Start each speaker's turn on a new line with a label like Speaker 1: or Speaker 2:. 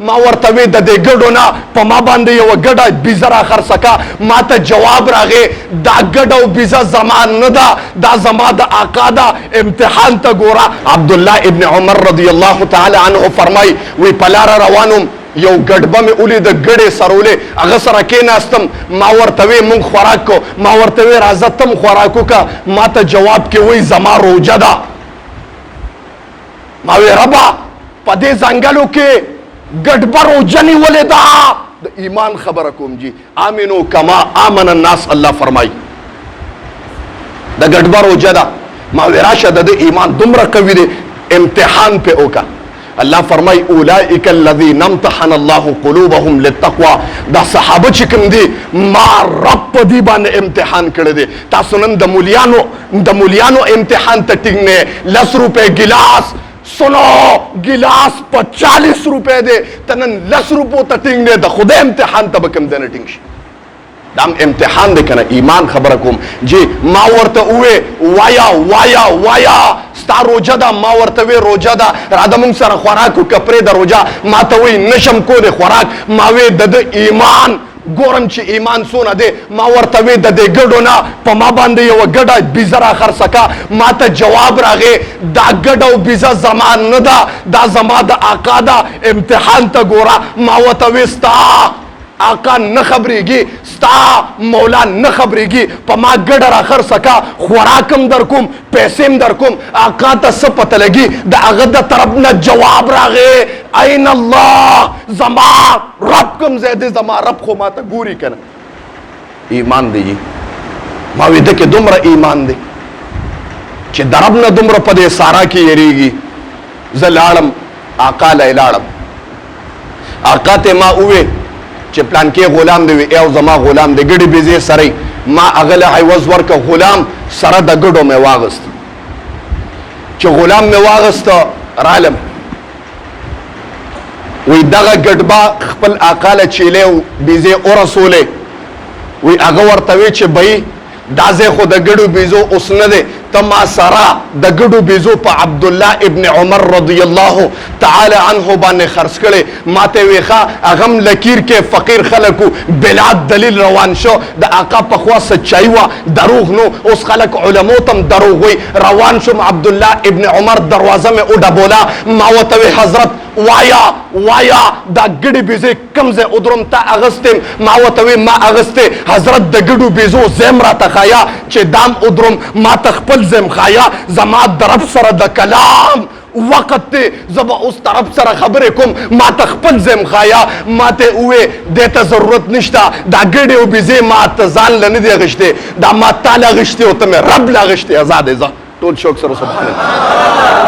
Speaker 1: ما ورته د دې ګډو نه په ما باندې یو ګډه بیزه را خرڅکا ما ته جواب راغی دا ګډه او بیزه زما نه ده دا زما د آقا ده امتحان ته ګوره. عبدالله ابن عمر رضی الله تعالی عنه فرمای وی په لاره روانم یو ګډبه مې ولید ګډې سرولې هغه سره کېناستم ما ورته وی مونږ خوراک کو ما ورته وی راځه تم خوراک وکړه ما ته جواب کې وی زما روجه ده. ما وی ربا په دې ځنګلو کې گڑبر و جنی ولیدا ایمان خبر کوم جی آمنو کما آمن الناس اللہ فرمائی دا گڑبر و جدا ما وراشه دا ایمان دمرا قوی دے امتحان پہ اوکا اللہ فرمائی اولئک الذین امتحن اللہ قلوبهم للتقوى دا صحابہ چکم دی ما رب دی بان امتحان کرے دے تا سنن دا مولیانو امتحان تا ٹنگنے 10 روپے گلاس سنو گلاس 40 روپے دے تنن 10 روپو تا ٹنگ دے دا خود امتحان تا بکم دینا ٹنگ شی دام امتحان دے کنا ایمان خبرکوم جی ما ورطا اوے وایا ستا روجہ دا ما ورطا وی روجہ دا رادا منگ سر خوراکو کپرے دا روجہ ما تا وی نشم کو دے خوراک ما وی دا ایمان گورم چی ایمان سونا دے ما ورتوی دا دے گڑو نا پا ما باندے یو گڑا بیزا را خرسکا ما تا جواب راگے دا گڑا و بیزا زمان ندا دا زمان دا آقا دا امتحان تا گورا ما ورتوی ستا آقا نخبری گی ستا مولا نخبری گی پا ما گڑا را خرسکا خوراکم در کم پیسیم در کم آقا تا سپت لگی دا اغدا طرفنا جواب راگے این اللہ زمان رب کم زیدے زمان رب خو ما تا گوری کنا ایمان دے جی ماوی دے کہ دمرا ایمان دے چی دربنا دمرا پدے سارا کی یریگی زلالم آقا لائلالم آقا تے ما اوے چی پلان کے غلام دے وی ایو زمان غلام دے گڑی بیزے سرائی ما اغل حیوز ورکا غلام سرا دا گڑو میں واغست چی غلام میں واغست رالم وی دغه گډبا خپل آقا له چیلې بیزه او رسوله وی هغه ورته وی چې بای دا زه خو د ګډو بیزو اوس نه ده تما سرا د ګډو بیزو په عبد الله ابن عمر رضی الله تعالی عنه باندې خرڅ کړي ماته ویخه اغم لکیر کې فقیر خلکو بلا دلیل روان شو د آقا په خوا سچای وا دروغ نو اوس خلک علماء تم دروغ وی روان شو عبد الله ابن عمر دروازه مې او ډبولا ما وته حضرت وایا دا گڑی بیزے کمزے ادرم تا اغستیم ما وتوی ما اغستے حضرت دا گڑو بیزو زیم را تخایا چے دام ادرم ما تخپل زیم خایا زما درب سر دا کلام وقت تے زبا اس طرف سر خبرے کم ما تخپل زیم خایا ما تے اوے دیتا ضرورت نشتا دا گڑی و بیزے ما تزان لندے غشتے دا ما تالا غشتے ہوتا میں رب لا غشتے ازاد ازا ٹول شوک سر سبحان اللہ